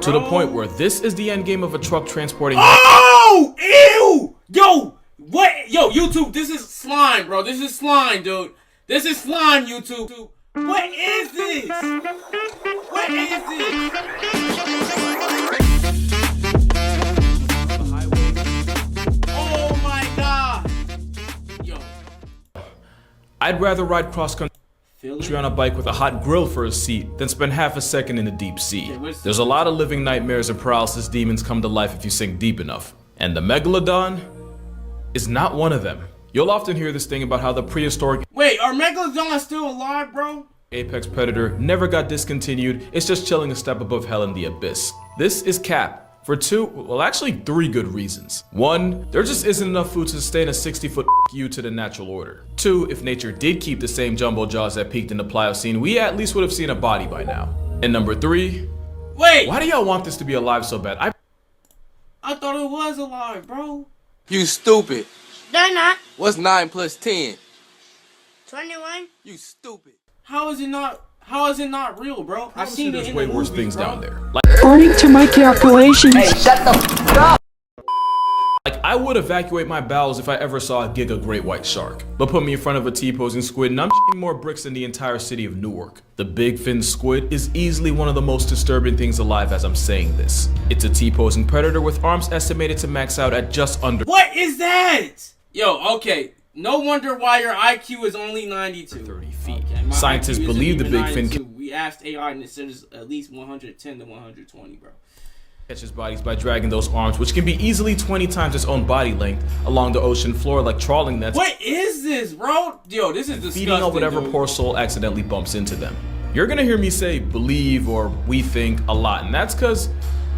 to the point where this is the end game of a truck transporting. Oh, ew, yo, what, yo, YouTube, this is slime, bro. This is slime, dude. This is slime, YouTube. What is this? What is this? Oh my god. Yo. I'd rather ride cross country on a bike with a hot grill for a seat than spend half a second in the deep sea. There's a lot of living nightmares and paralysis demons come to life if you sink deep enough. And the Megalodon is not one of them. You'll often hear this thing about how the prehistoric Wait, are Megalodons still alive, bro? apex predator never got discontinued. It's just chilling a step above hell in the abyss. This is cap. For two, well actually three good reasons. One, there just isn't enough food to sustain a 60-foot you to the natural order. Two, if nature did keep the same jumbo jaws that peaked in the Pliocene, we at least would have seen a body by now. And number three, wait, why do y'all want this to be alive so bad? I thought it was alive, bro. You stupid. They're not. What's 9 plus 10? 21. You stupid. How is it not real, bro? I've seen it There's in way the worse movies, things bro. down there. According to my calculations, Like, I would evacuate my bowels if I ever saw a giga great white shark. But put me in front of a T-posing squid and I'm shitting more bricks than the entire city of Newark. The big fin squid is easily one of the most disturbing things alive as I'm saying this. It's a T-posing predator with arms estimated to max out at just under What is that? Yo, okay. No wonder why your IQ is only 92. 30 feet. Okay, my Scientists IQ isn't believe the even big fin 92. We asked AI and it said it's at least 110 to 120, bro. catches bodies by dragging those arms, which can be easily 20 times its own body length, along the ocean floor like trawling nets. What is this, bro? Yo, this is disgusting, Feeding on whatever dude. poor soul accidentally bumps into them. You're gonna hear me say believe or we think a lot, and that's because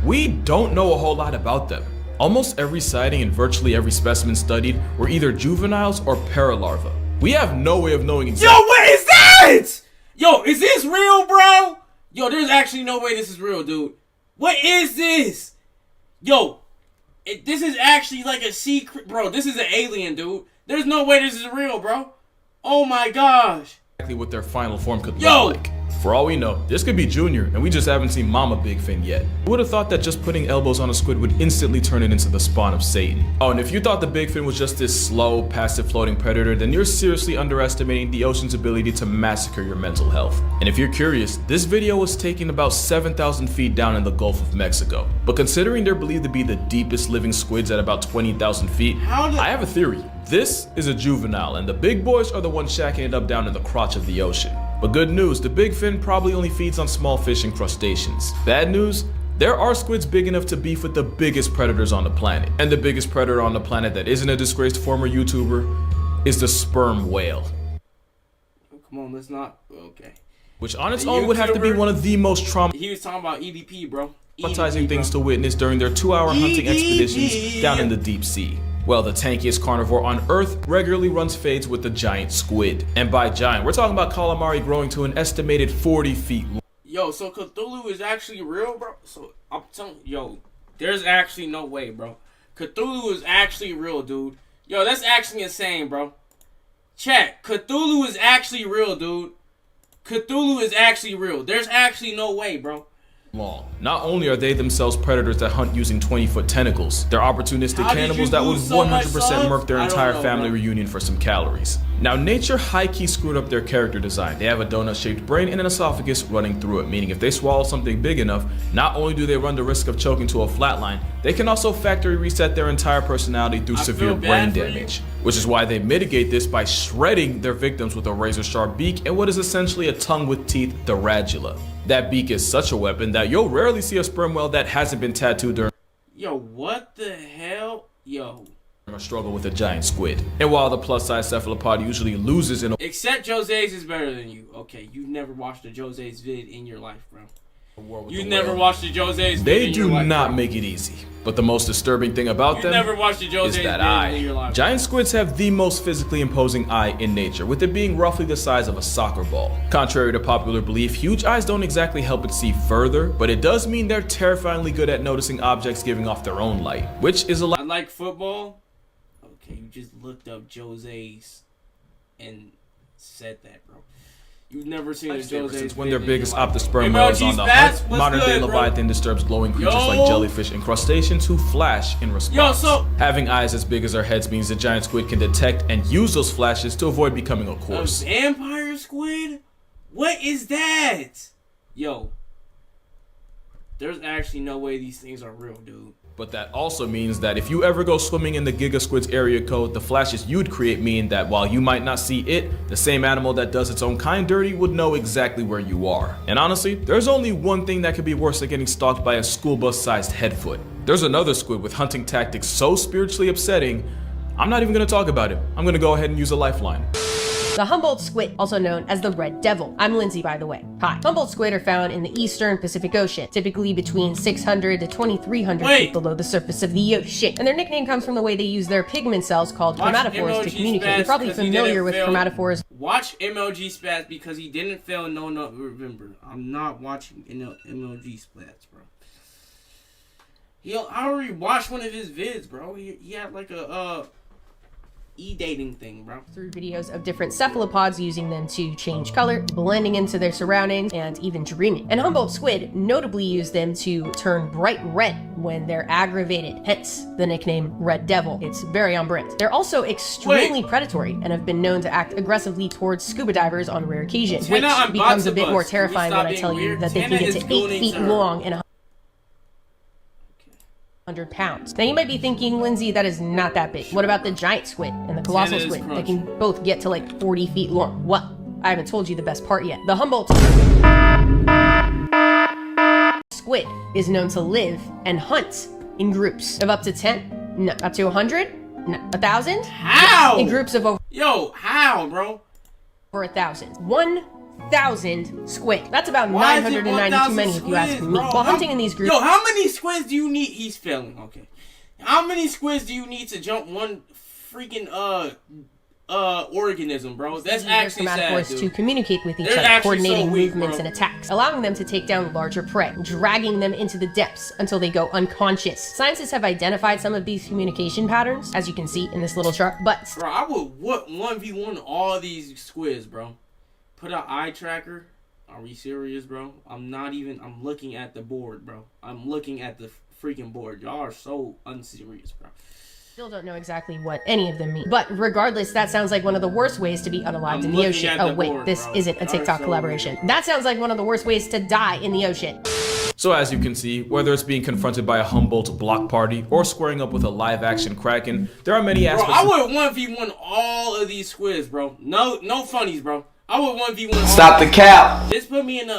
we don't know a whole lot about them. Almost every sighting and virtually every specimen studied were either juveniles or paralarvae. We have no way of knowing Yo, exactly. what is that? Yo, is this real, bro? Yo, there's actually no way this is real, dude. What is this? Yo, this is actually like a secret, bro. This is an alien, dude. There's no way this is real, bro. Oh my gosh. What their final form could Yo! look like. For all we know, this could be Junior, and we just haven't seen Mama Big Fin yet. Who would have thought that just putting elbows on a squid would instantly turn it into the spawn of Satan? Oh, and if you thought the Big Fin was just this slow, passive floating predator, then you're seriously underestimating the ocean's ability to massacre your mental health. And if you're curious, this video was taken about 7,000 feet down in the Gulf of Mexico. But considering they're believed to be the deepest living squids at about 20,000 feet, I have a theory. This is a juvenile, and the big boys are the ones shacking it up down in the crotch of the ocean. But good news, the big fin probably only feeds on small fish and crustaceans. Bad news, there are squids big enough to beef with the biggest predators on the planet. And the biggest predator on the planet that isn't a disgraced former YouTuber is the sperm whale. Come on, let's not. Okay. Which on its own would have to be one of the most He was talking about EDP, bro. traumatizing things to witness during their 2-hour hunting expeditions down in the deep sea. Well, the tankiest carnivore on Earth regularly runs fades with the giant squid. And by giant, we're talking about calamari growing to an estimated 40 feet long. Yo, so Cthulhu is actually real, bro? So, I'm telling you, yo, there's actually no way, bro. Cthulhu is actually real, dude. Yo, that's actually insane, bro. Chat, Cthulhu is actually real, dude. Cthulhu is actually real. There's actually no way, bro. Not only are they themselves predators that hunt using 20-foot tentacles, they're opportunistic cannibals that would 100% murk their entire family reunion for some calories. Now, nature high-key screwed up their character design. They have a donut-shaped brain and an esophagus running through it, meaning if they swallow something big enough, not only do they run the risk of choking to a flatline, they can also factory reset their entire personality through severe brain damage. Which is why they mitigate this by shredding their victims with a razor-sharp beak and what is essentially a tongue with teeth, the radula. That beak is such a weapon that you'll rarely see a sperm whale that hasn't been tattooed during Yo, what the hell? Yo. a struggle with a giant squid. And while the plus-size cephalopod usually loses in a Except Jose's is better than you. Okay, you've never watched a Jose's vid in your life, bro. You've never watched a Jose's vid They in do your life, not bro. make it easy. But the most disturbing thing about them never watched a is Jose's that vid in your eye. life. Giant squids have the most physically imposing eye in nature, with it being roughly the size of a soccer ball. Contrary to popular belief, huge eyes don't exactly help it see further, but it does mean they're terrifyingly good at noticing objects giving off their own light, which is a lot. I like football. Okay, you just looked up Jose's and said that, bro. You've never seen a Lifesavers, Jose. since when their vid in your biggest life. optosperm MLG was on the Spats, hunt, what's modern-day good, bro? Leviathan disturbs glowing creatures like Yo. jellyfish and crustaceans who flash in response. Yo, so- having eyes as big as our heads means the giant squid can detect and use those flashes to avoid becoming a A corpse. vampire squid? What is that? Yo. There's actually no way these things are real, dude. But that also means that if you ever go swimming in the Giga Squid's area code, the flashes you'd create mean that while you might not see it, the same animal that does its own kind dirty would know exactly where you are. And honestly, there's only one thing that could be worse than getting stalked by a school bus-sized headfoot. There's another squid with hunting tactics so spiritually upsetting, I'm not even gonna talk about it. I'm gonna go ahead and use a lifeline. The Humboldt squid, also known as the red devil. I'm Lindsay, by the way. Hi. Humboldt squid are found in the eastern Pacific Ocean, typically between 600 to 2,300 Wait. feet below the surface of the ocean. And their nickname comes from the way they use their pigment cells called Watch chromatophores to MLG communicate. You're Spats probably 'cause he familiar didn't with fail. chromatophores. Watch MLG Spats because he didn't fail No November. I'm not watching MLG Spats, bro. I already watched one of his vids, bro. He had like a e-dating thing, bro. Through videos of different cephalopods using them to change color, blending into their surroundings, and even dreaming. And Humboldt squid notably use them to turn bright red when they're aggravated, hence the nickname Red Devil. It's very on brand. They're also extremely predatory and have been known to act aggressively towards scuba divers on rare occasions, which Tana, I'm becomes a about bit to more bust. Can we terrifying stop when I being tell you weird? that they Tana can get is to 8 gooning feet to her. long and 100 pounds. Now you might be thinking, Lindsay, that is not that big. What about the giant squid and the colossal Tana is squid? They crunchy. can both get to like 40 feet long. Well, I haven't told you the best part yet. The Humboldt squid is known to live and hunt in groups of up to 10, no, up to 100, no, 1,000, How? in groups of Yo, how, bro? over 1,000. 1,000 squid. That's about Why is it 990 too 1,000 many if you ask squids, me. bro? While hunting in these groups, Yo, how many squids do you need? He's failing. Okay. How many squids do you need to jump one freaking organism, bro? That's use their actually sad, chromatophores dude. to communicate with each They're other, actually coordinating so weak, movements bro. and attacks, allowing them to take down larger prey, dragging them into the depths until they go unconscious. Scientists have identified some of these communication patterns, as you can see in this little chart, but Bro, I would 1v1 all these squids, bro. Put an eye tracker. Are we serious, bro? I'm looking at the board, bro. I'm looking at the freaking board. Y'all are so unserious, bro. still don't know exactly what any of them mean. But regardless, that sounds like one of the worst ways to be unalived I'm in the looking ocean. at Oh the wait, board, this bro. isn't a Y'all are TikTok so collaboration. weird. That sounds like one of the worst ways to die in the ocean. So as you can see, whether it's being confronted by a Humboldt block party or squaring up with a live-action Kraken, there are many Bro, aspects. I would 1v1 all of these squids, bro. No funnies, bro. I would 1v1 all Stop the cap. Just put me in the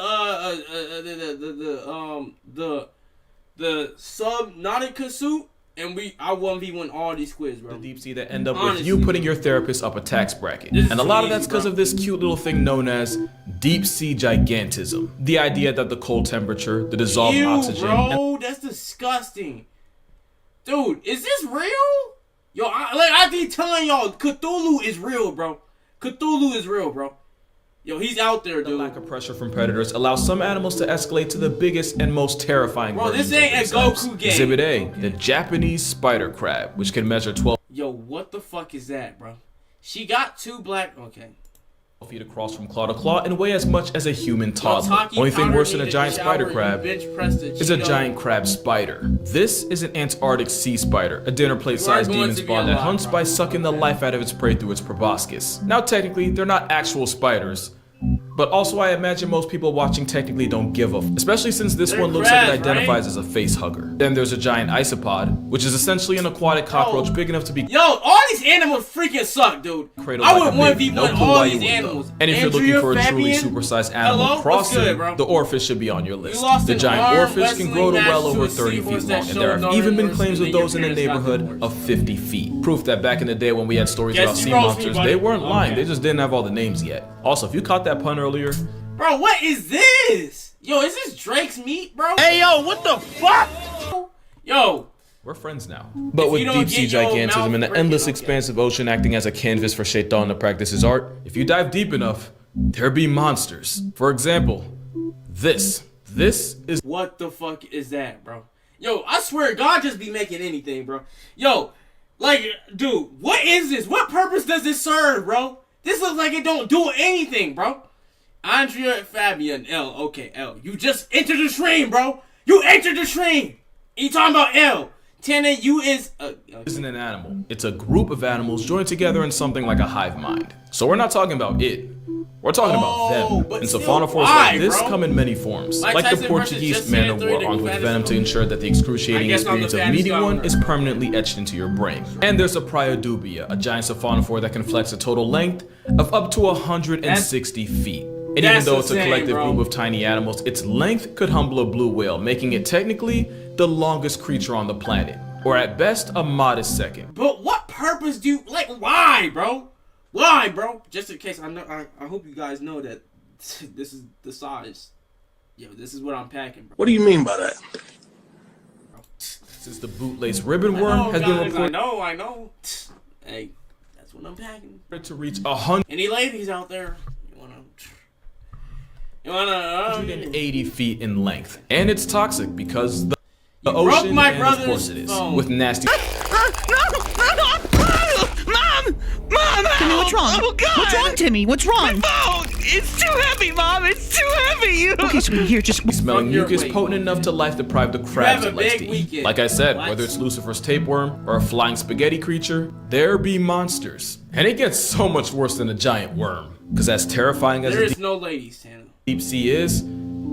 Subnautica suit, and I 1v1 all these squids, bro. the deep sea that end up with Honestly, you putting bro. your therapist up a tax bracket. This is And a lot of crazy, that's because bro. of this cute little thing known as deep sea gigantism. The idea that the cold temperature, the dissolved Ew, oxygen, and bro, that's disgusting. Dude, is this real? Yo, I be telling y'all, Cthulhu is real, bro. Cthulhu is real, bro. Yo, he's out there, the dude. lack of pressure from predators allows some animals to escalate to the biggest and most terrifying Bro, this versions ain't of a themselves. Goku game. Exhibit A, the Japanese spider crab, which can measure 12 Yo, what the fuck is that, bro? She got two black. Okay. feet across from claw to claw and weigh as much as a human toddler. Taki Only thing powder worse than a needed giant to spider shower, crab you bench press the is a Cheeto. giant crab spider. This is an Antarctic sea spider, a dinner plate sized You are going demon to be spawn that alive, hunts bro. by sucking the life out of its prey through its proboscis. Now technically, they're not actual spiders, but also I imagine most people watching technically don't give a especially since this They're one looks like it crabs, identifies right? as a face hugger. Then there's a giant isopod, which is essentially an aquatic cockroach big enough to be Yo, all these animals freaking suck, dude. cradled I like would a baby. 1v1 No clue all why you these would, animals. though. And if you're Andrea looking for a truly Fabian? supersized animal Hello? What's crossing, good, bro? the oarfish should be on your list. lost The an giant arm oarfish can grow to wrestling well match to over a 30 seahorse feet that long, and there showed have no even been remorse claims and of then your those in the parents got neighborhood divorced. of 50 feet. Proof that back in the day when we had stories Guess about you sea roast me, monsters, buddy. they weren't lying, Okay. they just didn't have all the names yet. Also, if you caught that pun earlier, Bro, what is this? Yo, is this Drake's meat, bro? Hey, yo, what the fuck? Yo, we're friends now. But If with you don't deep sea get your gigantism mouth and the breaking, endless okay. expansive ocean acting as a canvas for Shaitan to practice his art, if you dive deep enough, there be monsters. For example, this. This is what the fuck is that, bro? Yo, I swear God just be making anything, bro. Yo, like, dude, what is this? What purpose does this serve, bro? This looks like it don't do anything, bro. Andrea Fabian, L. Okay, L. You just entered the stream, bro. You entered the stream. You talking about L. Tana, you is Isn't an animal. It's a group of animals joined together in something like a hive mind. So we're not talking about it. We're talking about them. but And still, sophonophores why, like this bro? come in many forms. Mike Like the Tyson versus Portuguese Justin man of Three, war the armed with fattest venom to one. ensure that the excruciating I guess I'm the experience of fattest meeting guy on one earth. is permanently etched into your brain. And there's a Priodubia, a giant sophonophore that can flex a total length of up to 160 feet. And even That's though it's a insane, collective bro. group of tiny animals, its length could humble a blue whale, making it technically the longest creature on the planet. Or at best, a modest second. But what purpose do you like? Why, bro? Why, bro? Just in case, I hope you guys know that this is the size. Yo, this is what I'm packing, bro. What do you mean by that? Since the bootlace ribbon I worm know, has been guys, reported I know. Hey, that's what I'm packing. to reach 100 Any ladies out there? You wanna 180 feet in length, and it's toxic because the broke ocean, my and of brother's course it is, phone. with nasty Mom! Timmy, what's wrong? Oh, God! What's wrong, Timmy? What's wrong? Oh, it's too heavy, Mom. It's too heavy. Okay, sweetie, here, just... smelling Fuck your mucus weight. potent enough to life deprive the crabs have it a likes big to eat. weekend. Like I said, What? whether it's Lucifer's tapeworm or a flying spaghetti creature, there be monsters. And it gets so much worse than a giant worm. Because as terrifying as There the is no ladies, Tana. deep sea is,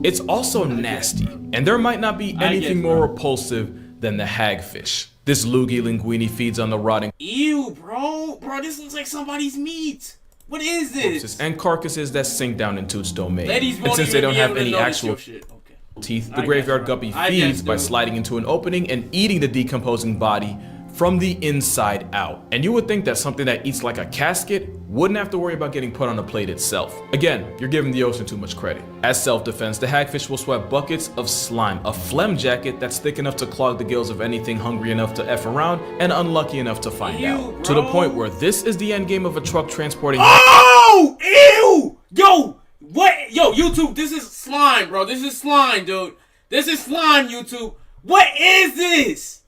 it's also nasty. And there might not be I anything guess, more bro. repulsive than the hagfish. This loogie linguini feeds on the rotting Ew, bro. Bro, this looks like somebody's meat. What is this? corpses and carcasses that sink down into its domain. Ladies And won't since even they don't be have able to any notice actual your shit. Okay. teeth, I the guess, graveyard bro. guppy I feeds guess, by dude. sliding into an opening and eating the decomposing body from the inside out. And you would think that something that eats like a casket wouldn't have to worry about getting put on a plate itself. Again, you're giving the ocean too much credit. As self-defense, the hagfish will sweat buckets of slime, a phlegm jacket that's thick enough to clog the gills of anything hungry enough to F around and unlucky enough to find Ew, out. To the bro. point where this is the end game of a truck transporting Oh! Ew! Yo! What? Yo, YouTube, this is slime, bro. This is slime, dude. This is slime, YouTube. What is this?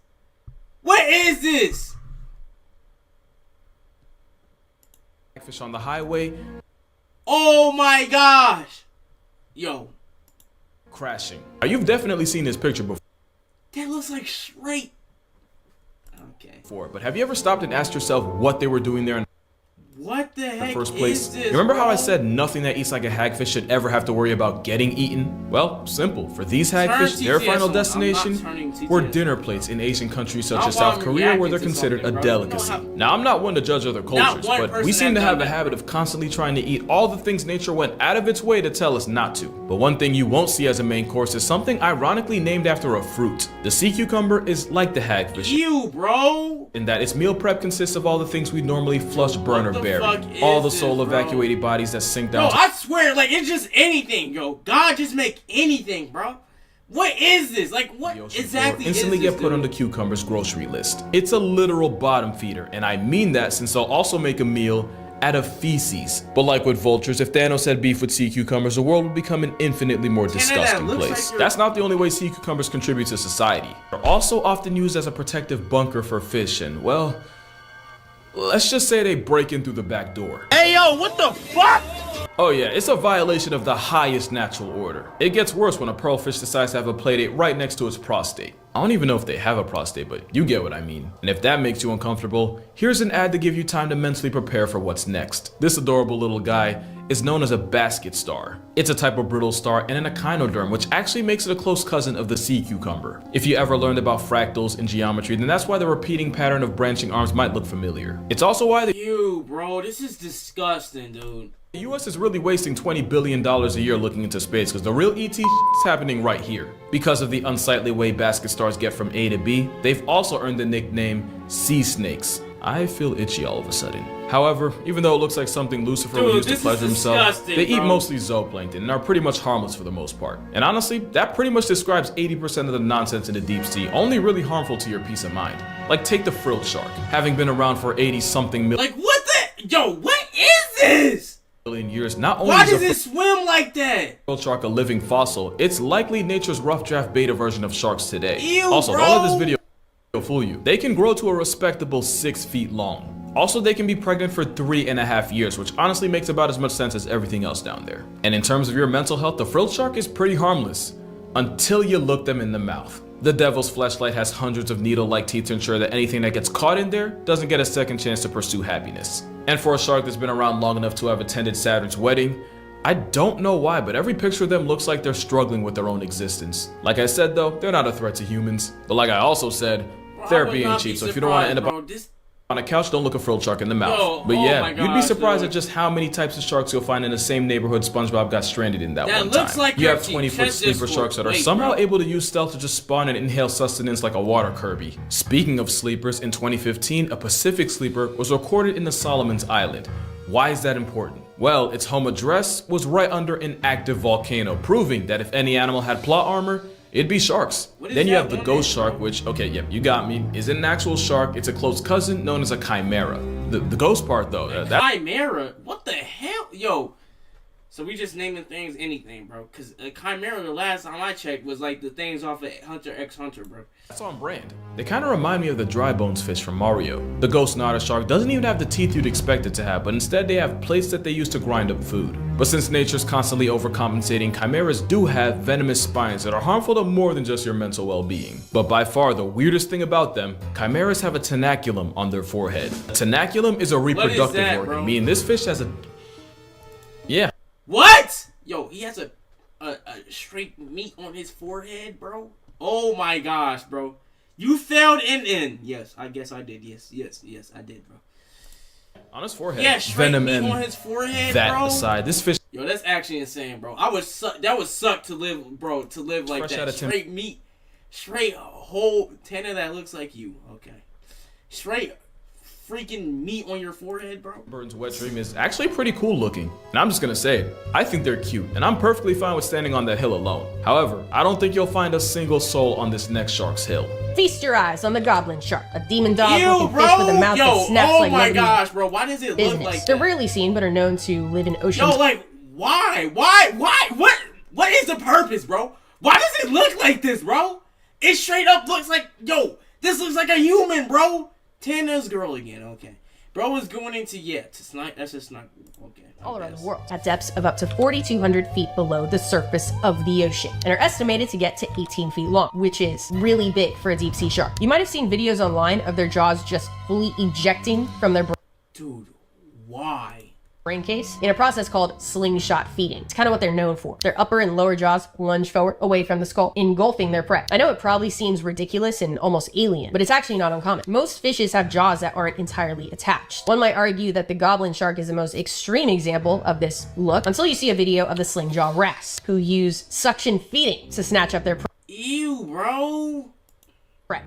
What is this? hagfish on the highway Oh my gosh. Yo, crashing. Now, you've definitely seen this picture before. that looks like straight. Okay. But have you ever stopped and asked yourself what they were doing there in What the the heck first place? is this? You remember how bro? I said nothing that eats like a hagfish should ever have to worry about getting eaten? Well, simple. For these hagfish, their TTS final on. I'm not destination turning TTS were on. dinner plates in Asian countries such How as South about Korea, reacting where they're to considered something, a bro? You know delicacy. how- Now, I'm not one to judge other cultures, one but we person seem to has have done a that, habit bro. of constantly trying to eat all the things nature went out of its way to tell us not to. But one thing you won't see as a main course is something ironically named after a fruit. The sea cucumber is like the hagfish, Ew, bro. in that its meal prep consists of all the things we normally flush, burn, What or the bury. fuck All is the this, soul bro? evacuated bodies that sink Bro, down to I swear, like, it's just anything, yo. God just make anything, bro. What is this? Like, what the ocean exactly floor instantly is this, get put on the dude? cucumber's grocery list. It's a literal bottom feeder, and I mean that since they'll also make a meal out of feces. But like with vultures, if Thanos had beef with sea cucumbers, the world would become an infinitely more disgusting looks place. like you're- That's not the only way sea cucumbers contribute to society. They're also often used as a protective bunker for fish, and well, let's just say they break in through the back door. Hey, yo, what the fuck? Oh yeah, it's a violation of the highest natural order. It gets worse when a pearlfish decides to have a playdate right next to its prostate. I don't even know if they have a prostate, but you get what I mean. And if that makes you uncomfortable, here's an ad to give you time to mentally prepare for what's next. This adorable little guy is known as a basket star. It's a type of brittle star and an echinoderm, which actually makes it a close cousin of the sea cucumber. If you ever learned about fractals in geometry, then that's why the repeating pattern of branching arms might look familiar. It's also why the Ew, bro. This is disgusting, dude. The US is really wasting $20 billion a year looking into space because the real ET is happening right here. Because of the unsightly way basket stars get from A to B, they've also earned the nickname sea snakes. I feel itchy all of a sudden. However, even though it looks like something Lucifer would Dude, use to this is pleasure himself, disgusting, they eat bro. mostly zooplankton and are pretty much harmless for the most part. And honestly, that pretty much describes 80% of the nonsense in the deep sea, only really harmful to your peace of mind. Like take the frilled shark, having been around for 80-something Like, what the? Yo, what is this? million years, not only Why is does a it swim like that? frilled shark a living fossil, it's likely nature's rough draft beta version of sharks today. Ew, Also, bro. don't let this video fool you. They can grow to a respectable 6 feet long. Also, they can be pregnant for 3.5 years, which honestly makes about as much sense as everything else down there. And in terms of your mental health, the frilled shark is pretty harmless until you look them in the mouth. The devil's fleshlight has hundreds of needle-like teeth to ensure that anything that gets caught in there doesn't get a second chance to pursue happiness. And for a shark that's been around long enough to have attended Saturn's wedding, I don't know why, but every picture of them looks like they're struggling with their own existence. Like I said though, they're not a threat to humans. But like I also said, therapy ain't cheap, so if you don't want to end up on a couch, don't look a frilled shark in the mouth. Yo, but yeah, my you'd be gosh, surprised dude. at just how many types of sharks you'll find in the same neighborhood SpongeBob got stranded in that one looks time. like You your have 20-foot chest sleeper is sharks that are wait, somehow bro. able to use stealth to just spawn and inhale sustenance like a water Kirby. Speaking of sleepers, in 2015, a Pacific sleeper was recorded in the Solomons Island. Why is that important? Well, its home address was right under an active volcano, proving that if any animal had plot armor, it'd be sharks. Then you have the ghost shark, which, okay, yep, you got me, isn't an actual shark. It's a close cousin known as a chimera. The ghost part, though, Chimera? What the hell? Yo. So we just naming things anything, bro. Because a chimera, the last time I checked, was like the things off of Hunter x Hunter, bro. that's on brand. They kind of remind me of the dry bones fish from Mario. The ghost Nara shark doesn't even have the teeth you'd expect it to have, but instead they have plates that they use to grind up food. But since nature's constantly overcompensating, chimeras do have venomous spines that are harmful to more than just your mental well-being. But by far the weirdest thing about them, chimeras have a tenaculum on their forehead. A tenaculum is a reproductive that, organ, bro? meaning this fish has a... Yeah. What? Yo, he has a straight meat on his forehead, bro. Oh my gosh, bro. You failed in. Yes, I guess I did. Yes, I did, bro. On his forehead. Yeah, straight Venom meat and on his forehead, that bro. aside, this fish Yo, that's actually insane, bro. That would suck to live, bro. To live like Fresh that. out of Straight meat, straight whole Tanner that looks like you. Okay, straight freaking meat on your forehead, bro. Burton's wet dream is actually pretty cool looking. And I'm just gonna say it, I think they're cute, and I'm perfectly fine with standing on that hill alone. However, I don't think you'll find a single soul on this next shark's hill. Feast your eyes on the goblin shark, a demon dog Ew, looking bro. fish with a mouth that Yo, snaps oh like my nobody's gosh, bro. Why does it look business. like They're that? rarely seen, but are known to live in oceans. Yo, like, why? What is the purpose, bro? Why does it look like this, bro? It straight up looks like, yo, this looks like a human, bro. Tanner's girl again, okay. Bro is going into, that's just not, okay. all around the world, at depths of up to 4,200 feet below the surface of the ocean, and are estimated to get to 18 feet long, which is really big for a deep sea shark. You might have seen videos online of their jaws just fully ejecting from their Dude, why? brain case in a process called slingshot feeding. It's kind of what they're known for. Their upper and lower jaws lunge forward away from the skull, engulfing their prey. I know it probably seems ridiculous and almost alien, but it's actually not uncommon. Most fishes have jaws that aren't entirely attached. One might argue that the goblin shark is the most extreme example of this look, until you see a video of the sling jaw wrasse, who use suction feeding to snatch up their prey. Ew, bro.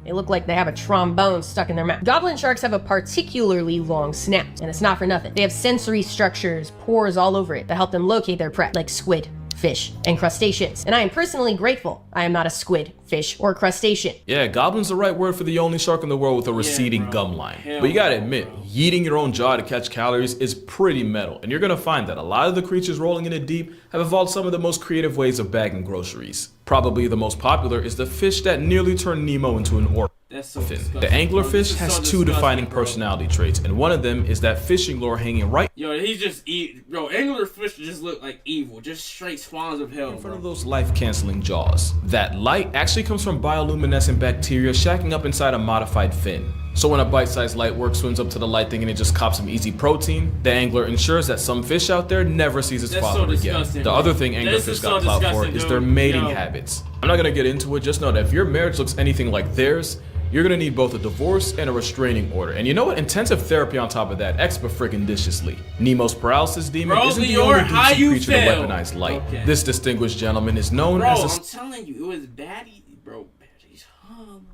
They look like they have a trombone stuck in their mouth. Goblin sharks have a particularly long snout, and it's not for nothing. They have sensory structures, pores all over it that help them locate their prey, like squid, fish, and crustaceans. And I am personally grateful I am not a squid, fish, or crustacean. Yeah, goblin's the right word for the only shark in the world with a receding bro. gum line. Hell But you gotta no. admit, yeeting your own jaw to catch calories is pretty metal, and you're gonna find that a lot of the creatures rolling in it deep have evolved some of the most creative ways of bagging groceries. Probably the most popular is the fish that nearly turned Nemo into an orphan. That's so disgusting. The bro. anglerfish This is has so two disgusting, defining bro. personality traits, and one of them is that fishing lure hanging right Yo, he's just bro, anglerfish just look like evil. Just straight swans of hell, in front of bro. those life-canceling jaws. That light actually comes from bioluminescent bacteria shacking up inside a modified fin. So when a bite-sized light work swims up to the light thinking it just cops some easy protein, the angler ensures that some fish out there never sees its That's so father again. disgusting, The bro. other thing This anglerfish is so got clout for disgusting, is their dude. mating Yo. habits. I'm not gonna get into it, just know that if your marriage looks anything like theirs, you're gonna need both a divorce and a restraining order. And you know what? Intensive therapy on top of that, expert-friggin-diciously. Nemo's paralysis demon Bro, isn't the Lior, only how deep-sea you creature to fail? weaponize light. Okay. This distinguished gentleman is known Bro, as I'm a telling you, it was baddie, bro. Baddie's hum.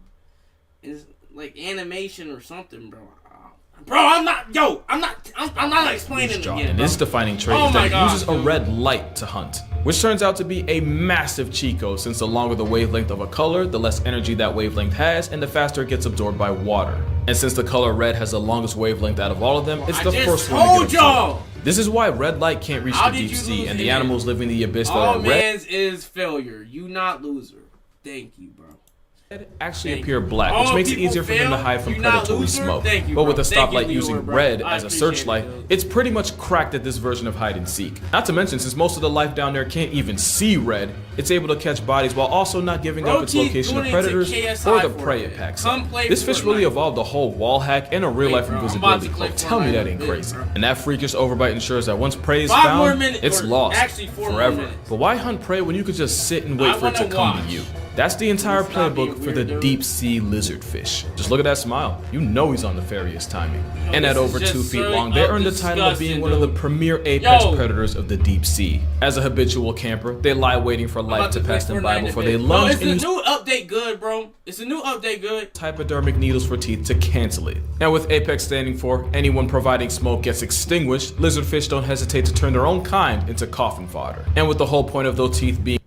It's like animation or something, bro. Bro, I'm not explaining it jaw, again, and bro. its defining trait Oh is my that it gosh, uses a dude. red light to hunt, which turns out to be a massive cheat code since the longer the wavelength of a color, the less energy that wavelength has, and the faster it gets absorbed by water. And since the color red has the longest wavelength out of all of them, it's I the just first one to told get y'all. absorbed. This is why red light can't reach How the did deep you sea, lose and the again? animals living in the abyss that All are red man's is failure. You not loser. Thank you, bro. actually Thank appear you. black, which Oh, makes it people easier for them to fail. hide from You're not predatory Luther? smoke. Thank you, But with bro. a Thank you, stoplight using Leroy, bro. red I as a appreciate searchlight, it, dude. it's pretty much cracked at this version of hide and seek. Not to mention, since most of the life down there can't even see red, it's able to catch bodies while also not giving up its Bro, keep location of doing it to predators KSI or the for prey it. it packs Come up. play This fish really Fortnite. evolved a whole wall hack and a real life bro, I'm invisibility about to play cloak. Tell me that Fortnite ain't with crazy. bro. And that freakish overbite ensures that once prey is 5 more found, minutes, it's or lost actually 4 more forever. minutes. But why hunt prey when you could just sit and wait I for it to wanna come watch. to you? That's the entire Stop being playbook for the weird, dude. deep sea lizardfish. Just look at that smile. You know he's on nefarious timing. And this at is over just 2 feet so long, they earned the title of being disgusting, one of the dude. premier apex Yo. predators of the deep sea. As a habitual camper, they lie waiting for life About to play pass them by Fortnite in a before bit. they Bro, lunge is and the use new update good, bro? Is the new update good? hypodermic needles for teeth to cancel it. And with Apex standing for anyone providing smoke gets extinguished, lizardfish don't hesitate to turn their own kind into coffin fodder. And with the whole point of those teeth being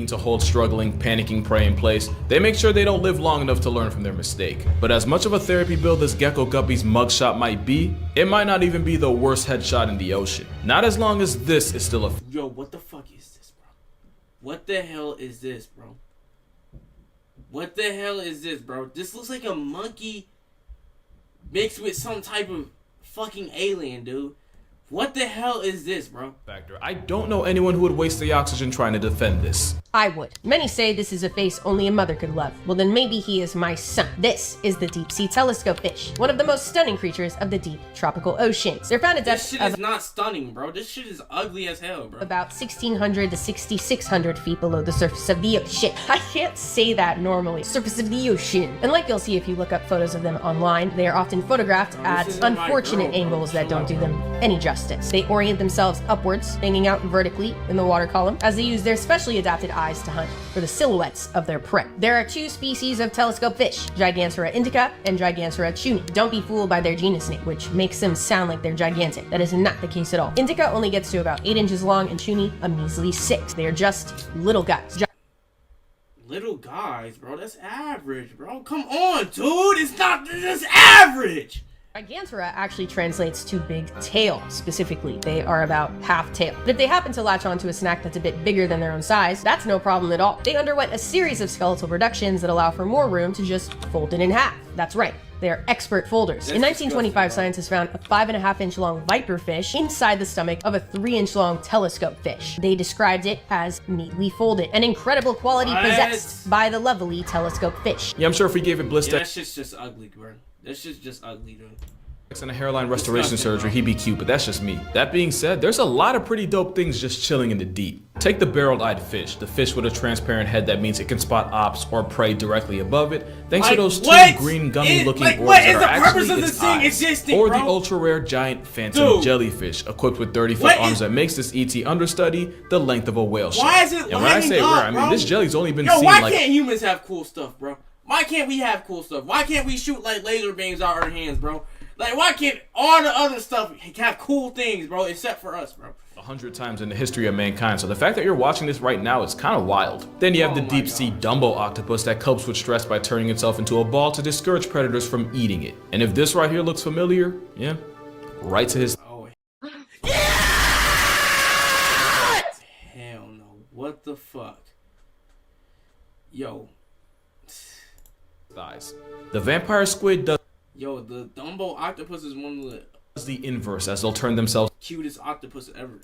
to hold struggling, panicking prey in place, they make sure they don't live long enough to learn from their mistake. But as much of a therapy build as Gecko Guppy's mugshot might be, it might not even be the worst headshot in the ocean. Not as long as this is still a Yo, what the fuck is this, bro? What the hell is this, bro? What the hell is this, bro? This looks like a monkey mixed with some type of fucking alien, dude. What the hell is this, bro? factor. I don't know anyone who would waste the oxygen trying to defend this. I would. Many say this is a face only a mother could love. Well, then maybe he is my son. This is the deep sea telescope fish, one of the most stunning creatures of the deep tropical oceans. They're found at This depths shit of is not stunning, bro. This shit is ugly as hell, bro. about 1,600 to 6,600 feet below the surface of the ocean. I can't say that normally. Surface of the ocean. And like you'll see if you look up photos of them online, they are often photographed at isn't my unfortunate girl, bro. angles that Chill don't out, do bro. them any justice. They orient themselves upwards, hanging out vertically in the water column, as they use their specially adapted eyes to hunt for the silhouettes of their prey. There are 2 species of telescope fish, Gigantura indica and Gigantura chuni. Don't be fooled by their genus name, which makes them sound like they're gigantic. That is not the case at all. Indica only gets to about 8 inches long and chuni a measly 6. They are just little guys. Little guys, bro. That's average, bro. Come on, dude. It's not. That's average. Gigantura actually translates to big tail, specifically. They are about half tail. But if they happen to latch onto a snack that's a bit bigger than their own size, that's no problem at all. They underwent a series of skeletal reductions that allow for more room to just fold it in half. That's right. They are expert folders. In 1925, scientists found a 5.5-inch long viper fish inside the stomach of a 3-inch long telescope fish. They described it as neatly folded, an incredible quality What? possessed by the lovely telescope fish. Yeah, I'm sure if we gave it Yeah, blister that shit's just ugly, bro. That shit's just ugly, dude. and a hairline restoration Disgusting, surgery, bro. he'd be cute, but that's just me. That being said, there's a lot of pretty dope things just chilling in the deep. Take the barrel-eyed fish, the fish with a transparent head that means it can spot ops or prey directly above it, thanks to Like, those 2 what green is- gummy-looking like, orbs what that is are the purpose actually of its this thing eyes. existing, Or bro? the ultra-rare giant phantom Dude. jellyfish, equipped with 30-foot What arms is- that makes this ET understudy the length of a whale shark. Why is it And when I lining say up, rare, I mean bro? this jelly's only been Yo, seen why like can't humans have cool stuff, bro? Why can't we have cool stuff? Why can't we shoot like laser beams out our hands, bro? Like, why can't all the other stuff have cool things, bro, except for us, bro? 100 times in the history of mankind, so the fact that you're watching this right now is kind of wild. Then you have Oh the my deep sea Dumbo octopus that copes with stress by turning itself into a ball to discourage predators from eating it. And if this right here looks familiar, yeah, right to his Oh, hell no. What the fuck? Yo. thighs. The vampire squid does Yo, the Dumbo octopus is one of the the inverse, as they'll turn themselves cutest octopus ever.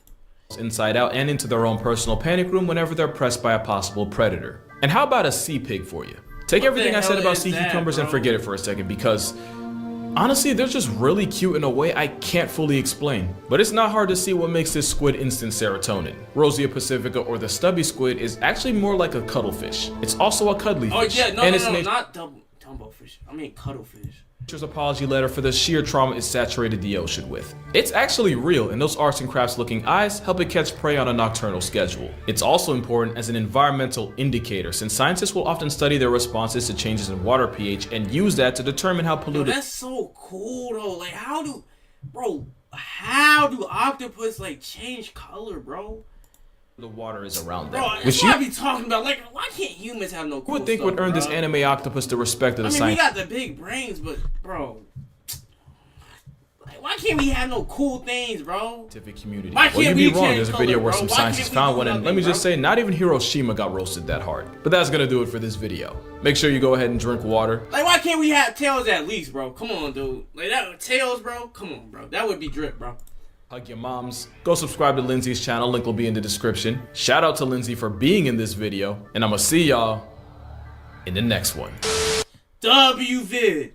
inside out and into their own personal panic room whenever they're pressed by a possible predator. And how about a sea pig for you? Take What everything the I said hell about is sea that, cucumbers and bro? forget it for a second, because honestly, they're just really cute in a way I can't fully explain. But it's not hard to see what makes this squid instant serotonin. Rosea pacifica, or the stubby squid, is actually more like a cuttlefish. It's also a cuddly Oh fish. yeah, no, and no, its no, nature- not Dumbo fish. I mean cuttlefish. Nature's apology letter for the sheer trauma it saturated the ocean with. It's actually real, and those arts and crafts looking eyes help it catch prey on a nocturnal schedule. It's also important as an environmental indicator, since scientists will often study their responses to changes in water pH and use that to determine how Yo, polluted that's so cool though. Like, how do octopus like change color, bro? the water is around them. Bro, Which that's you what I be talking about. Like, why can't humans have no cool would think stuff, would earn this bro? anime octopus the respect of the I mean, we science. got the big brains, but bro, like, Why can't we have no cool things, bro? Scientific community. Why Well, can't you'd be we wrong. change There's a video color, where bro? some Why scientists can't we found do one, and let nothing, me just bro? say, not even Hiroshima got roasted that hard. But that's gonna do it for this video. Make sure you go ahead and drink water. Like, why can't we have tails at least, bro? Come on, dude. Like, that tails, bro? Come on, bro. That would be drip, bro. Hug your moms. Go subscribe to Lindsay's channel. Link will be in the description. Shout out to Lindsay for being in this video. And I'm gonna see y'all in the next one. WVid.